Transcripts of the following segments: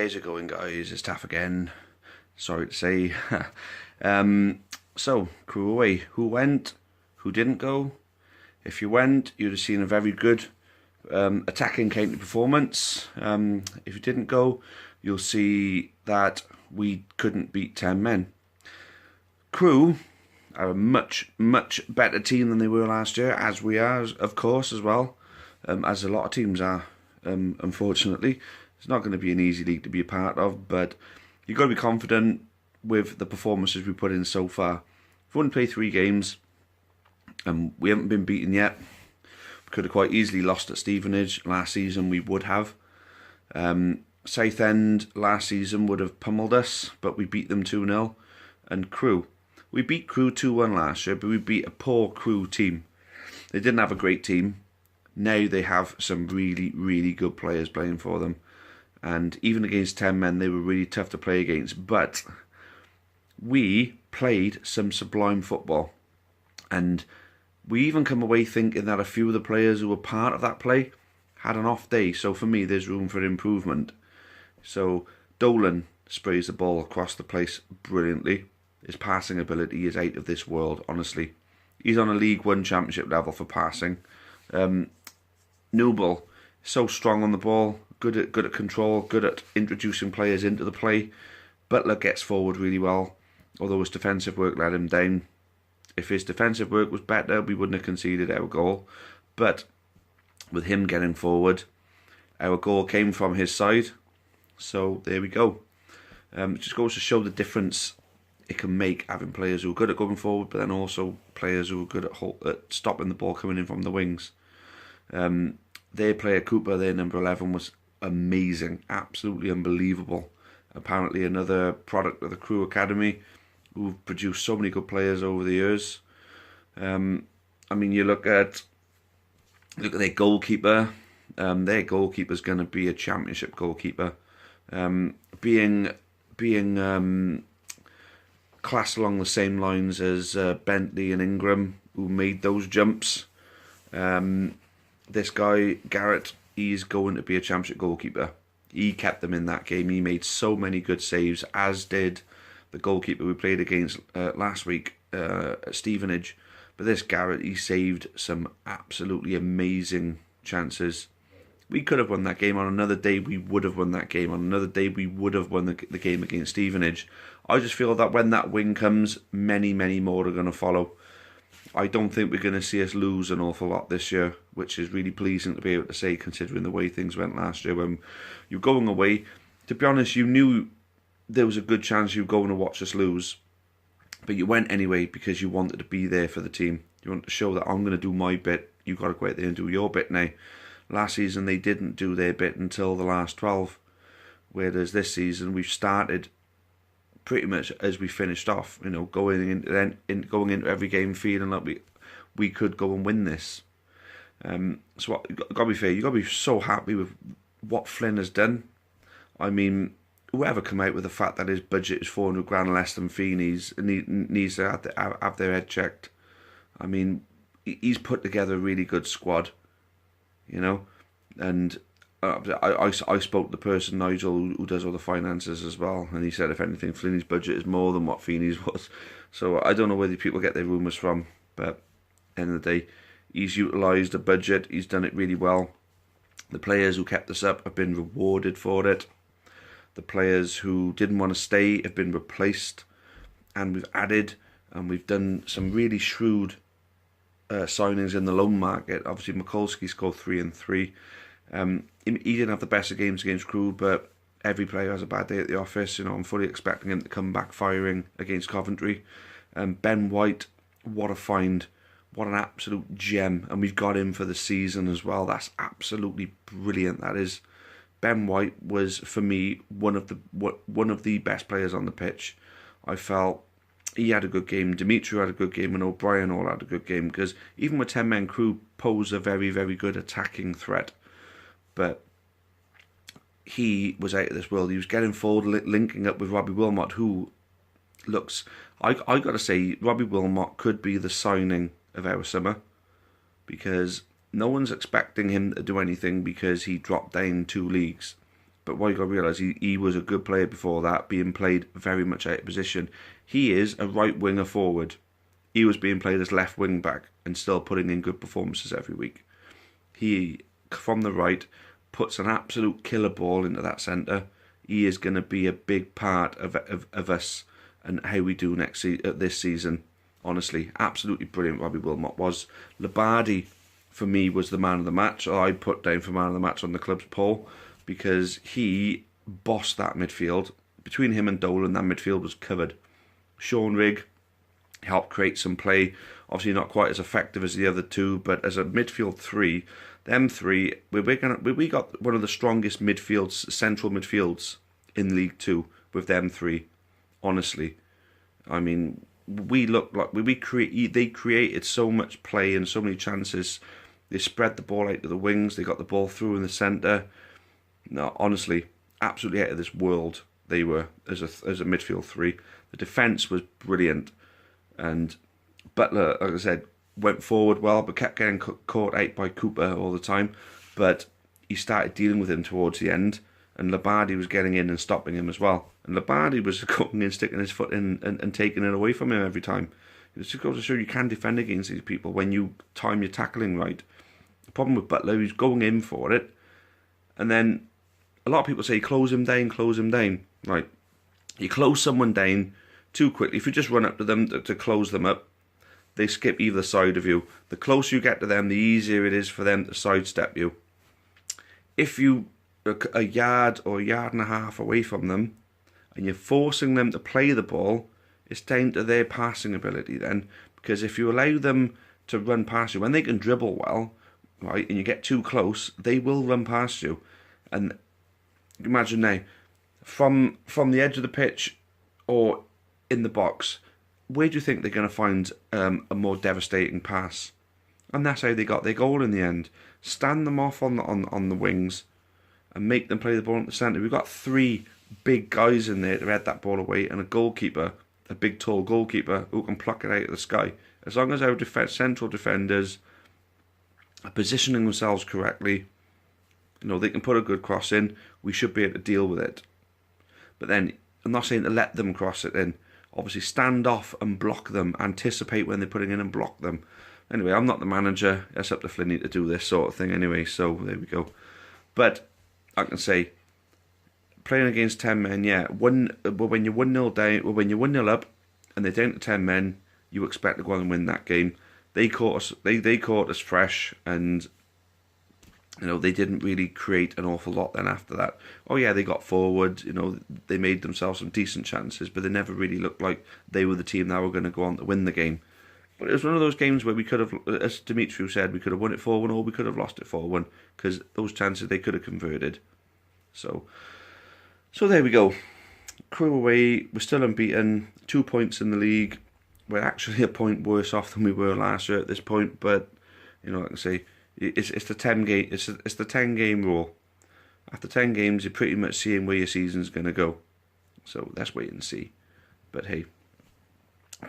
How's it going, guys? It's Taff again. Sorry to say. So, Crewe away. Who went? Who didn't go? If you went, you'd have seen a very good attacking county performance. If you didn't go, you'll see that we couldn't beat 10 men. Crewe are a much, much better team than they were last year, as we are, of course, as well, as a lot of teams are, unfortunately. It's not going to be an easy league to be a part of, but you've got to be confident with the performances we put in so far. We've only played 3 games, and we haven't been beaten yet. We could have quite easily lost at Stevenage last season, we would have. Southend last season would have pummeled us, but we beat them 2-0. And Crewe, we beat Crewe 2-1 last year, but we beat a poor Crewe team. They didn't have a great team. Now they have some really, really good players playing for them. And even against 10 men, they were really tough to play against. But we played some sublime football. And we even come away thinking that a few of the players who were part of that play had an off day. So for me, there's room for improvement. So Dolan sprays the ball across the place brilliantly. His passing ability is out of this world, honestly. He's on a League One Championship level for passing. Noble, so strong on the ball, good at control, good at introducing players into the play. Butler gets forward really well, although his defensive work let him down. If his defensive work was better, we wouldn't have conceded our goal. But with him getting forward, our goal came from his side. So there we go. It just goes to show the difference it can make, having players who are good at going forward, but then also players who are good at stopping the ball coming in from the wings. Their player Cooper, their number 11, was amazing, absolutely unbelievable. Apparently another product of the Crewe Academy, who've produced so many good players over the years. I mean, you look at their goalkeeper. Their goalkeeper's going to be a championship goalkeeper. Being classed along the same lines as Bentley and Ingram, who made those jumps. This guy, Garrett, he's going to be a championship goalkeeper. He kept them in that game. He made so many good saves, as did the goalkeeper we played against last week at Stevenage. But this Garrett, he saved some absolutely amazing chances. We could have won that game. On another day, we would have won that game. On another day, we would have won the game against Stevenage. I just feel that when that win comes, many, many more are going to follow. I don't think we're going to see us lose an awful lot this year, which is really pleasing to be able to say, considering the way things went last year when you're going away. To be honest, you knew there was a good chance you were going to watch us lose, but you went anyway because you wanted to be there for the team. You wanted to show that I'm going to do my bit. You've got to go out there and do your bit now. Last season, they didn't do their bit until the last 12, whereas this season we've started pretty much as we finished off, going into every game feeling like we could go and win this. So got to be fair, you got to be so happy with what Flynn has done. I mean, whoever come out with the fact that his budget is 400 grand less than Feeney's needs to have their head checked. I mean, he's put together a really good squad, and I spoke to the person, Nigel, who does all the finances as well, and he said, if anything, Flinney's budget is more than what Feeney's was. So I don't know where the people get their rumours from, but at the end of the day, he's utilised the budget, he's done it really well. The players who kept us up have been rewarded for it. The players who didn't want to stay have been replaced, and we've added, and we've done some really shrewd signings in the loan market. Obviously, Mikulski scored 3 and 3. He didn't have the best of games against Crewe, but every player has a bad day at the office. I'm fully expecting him to come back firing against Coventry. Ben White, what a find. What an absolute gem. And we've got him for the season as well. That's absolutely brilliant, that is. Ben White was, for me, one of the best players on the pitch. I felt he had a good game. Dimitri had a good game, and O'Brien all had a good game, because even with 10 men, Crewe pose a very, very good attacking threat. But he was out of this world. He was getting forward, linking up with Robbie Wilmot, who looks... I got to say, Robbie Wilmot could be the signing of our summer, because no one's expecting him to do anything because he dropped down 2 leagues. But what you got to realise, he was a good player before that, being played very much out of position. He is a right winger forward. He was being played as left wing back and still putting in good performances every week. He, from the right, puts an absolute killer ball into that centre. He is going to be a big part of us and how we do this season. Honestly, absolutely brilliant. Robbie Wilmot was. Labardi, for me, was the man of the match. Or I put down for man of the match on the club's poll, because he bossed that midfield. Between him and Dolan, that midfield was covered. Sean Rigg helped create some play. Obviously not quite as effective as the other two, but as a midfield three, them three, we got one of the strongest midfields, central midfields in League Two with them three. Honestly, I mean, we looked like they created so much play and so many chances. They spread the ball out to the wings. They got the ball through in the centre. No, honestly, absolutely out of this world they were as a midfield three. The defence was brilliant, and Butler, like I said, went forward well, but kept getting caught out by Cooper all the time. But he started dealing with him towards the end, and Labardi was getting in and stopping him as well. And Labardi was going in, sticking his foot in and taking it away from him every time. It just goes to show you can defend against these people when you time your tackling right. The problem with Butler, he's going in for it, and then a lot of people say close him down, close him down. Right, you close someone down too quickly. If you just run up to them to close them up, they skip either side of you. The closer you get to them, the easier it is for them to sidestep you. If you are a yard or a yard and a half away from them, and you're forcing them to play the ball, it's down to their passing ability then. Because if you allow them to run past you, when they can dribble well, right, and you get too close, they will run past you. And imagine now, from the edge of the pitch or in the box, where do you think they're going to find a more devastating pass? And that's how they got their goal in the end. Stand them off on the wings and make them play the ball at the centre. We've got three big guys in there to head that ball away, and a goalkeeper, a big tall goalkeeper who can pluck it out of the sky. As long as our central defenders are positioning themselves correctly, they can put a good cross in, we should be able to deal with it. But then, I'm not saying to let them cross it in. Obviously, stand off and block them. Anticipate when they're putting in and block them. Anyway, I'm not the manager. It's up to Flinney to do this sort of thing anyway, so there we go. But I can say, playing against 10 men, yeah, when you're 1-0 down, when you're 1-0 up and they're down to 10 men, you expect to go on and win that game. They caught us. They caught us fresh, and they didn't really create an awful lot then after that. Oh yeah, they got forward, they made themselves some decent chances, but they never really looked like they were the team that were going to go on to win the game. But it was one of those games where we could have, as Dimitri said, we could have won it 4-1 or we could have lost it 4-1, because those chances they could have converted. So there we go. Crewe away, we're still unbeaten, 2 points in the league. We're actually a point worse off than we were last year at this point, but like I say, it's the 10 game. It's the 10 game rule. After 10 games, you're pretty much seeing where your season's going to go. So let's wait and see. But hey,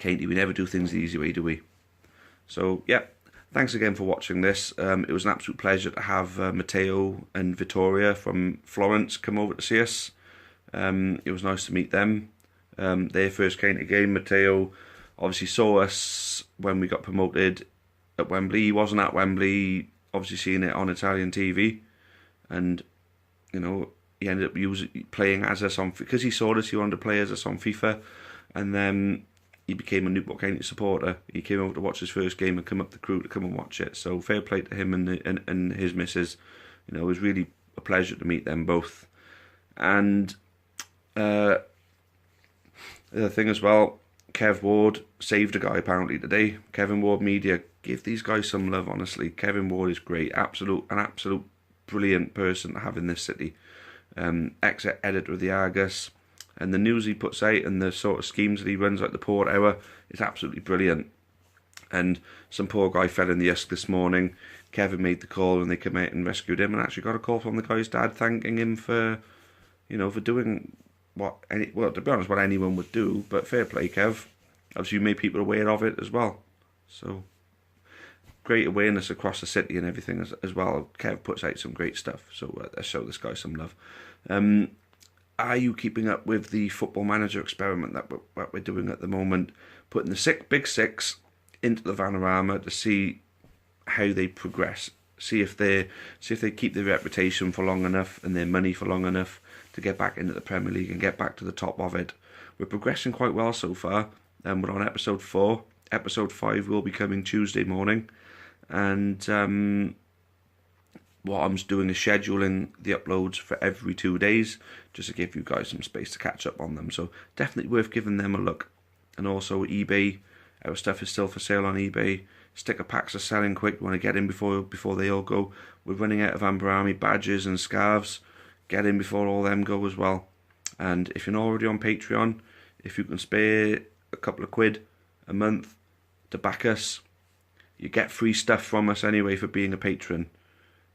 Katie, we never do things the easy way, do we? So yeah, thanks again for watching this. It was an absolute pleasure to have Matteo and Vittoria from Florence come over to see us. It was nice to meet them. Their first county game. Matteo obviously saw us when we got promoted at Wembley. He wasn't at Wembley, obviously seeing it on Italian TV, and he ended up playing as us on, because he saw us, he wanted to play as us on FIFA, and then he became a Newport County supporter. He came over to watch his first game and come up to Crewe to come and watch it. So fair play to him and his missus. It was really a pleasure to meet them both. And the other thing as well, Kev Ward saved a guy apparently today. Kevin Ward Media, give these guys some love, honestly. Kevin Ward is great, an absolute brilliant person to have in this city. Ex-editor of the Argus, and the news he puts out and the sort of schemes that he runs, like the Port Hour, is absolutely brilliant. And some poor guy fell in the Usk this morning. Kevin made the call and they came out and rescued him, and actually got a call from the guy's dad thanking him for doing to be honest, what anyone would do. But fair play, Kev. Obviously, you made people aware of it as well. So great awareness across the city and everything as well. Kev puts out some great stuff, so let's show this guy some love. Are you keeping up with the Football Manager experiment that we're doing at the moment? Putting the big six into the Vanarama to see how they progress. See if they keep their reputation for long enough and their money for long enough to get back into the Premier League and get back to the top of it. We're progressing quite well so far. We're on episode 4. Episode 5 will be coming Tuesday morning. And what I'm doing is scheduling the uploads for every 2 days, just to give you guys some space to catch up on them. So definitely worth giving them a look. And also eBay, our stuff is still for sale on eBay. Sticker packs are selling quick. We want to get in before they all go. We're running out of Amber Army badges and scarves. Get in before all them go as well. And if you're not already on Patreon, if you can spare a couple of quid a month to back us, you get free stuff from us anyway for being a patron.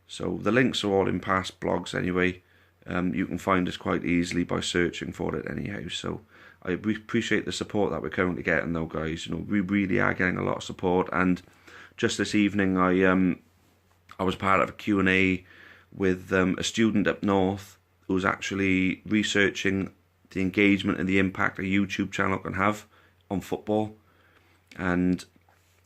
So the links are all in past blogs anyway. You can find us quite easily by searching for it anyhow. So I appreciate the support that we're currently getting though, guys. You know, we really are getting a lot of support. And just this evening I was part of a Q&A with a student up north who's actually researching the engagement and the impact a YouTube channel can have on football. And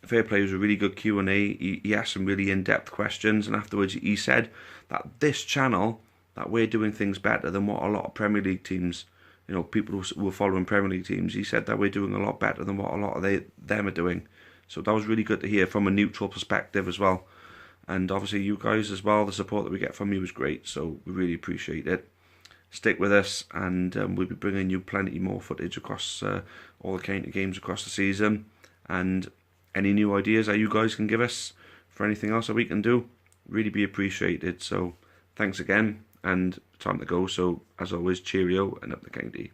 fair play, was a really good Q&A. He asked some really in-depth questions, and afterwards he said that this channel, that we're doing things better than what a lot of Premier League teams, you know, people who are following Premier League teams, he said that we're doing a lot better than what a lot of them are doing. So that was really good to hear from a neutral perspective as well. And obviously you guys as well, the support that we get from you is great, so we really appreciate it. Stick with us, and we'll be bringing you plenty more footage across all the county games across the season. And any new ideas that you guys can give us for anything else that we can do, really be appreciated. So thanks again, and time to go. So as always, cheerio and up the county.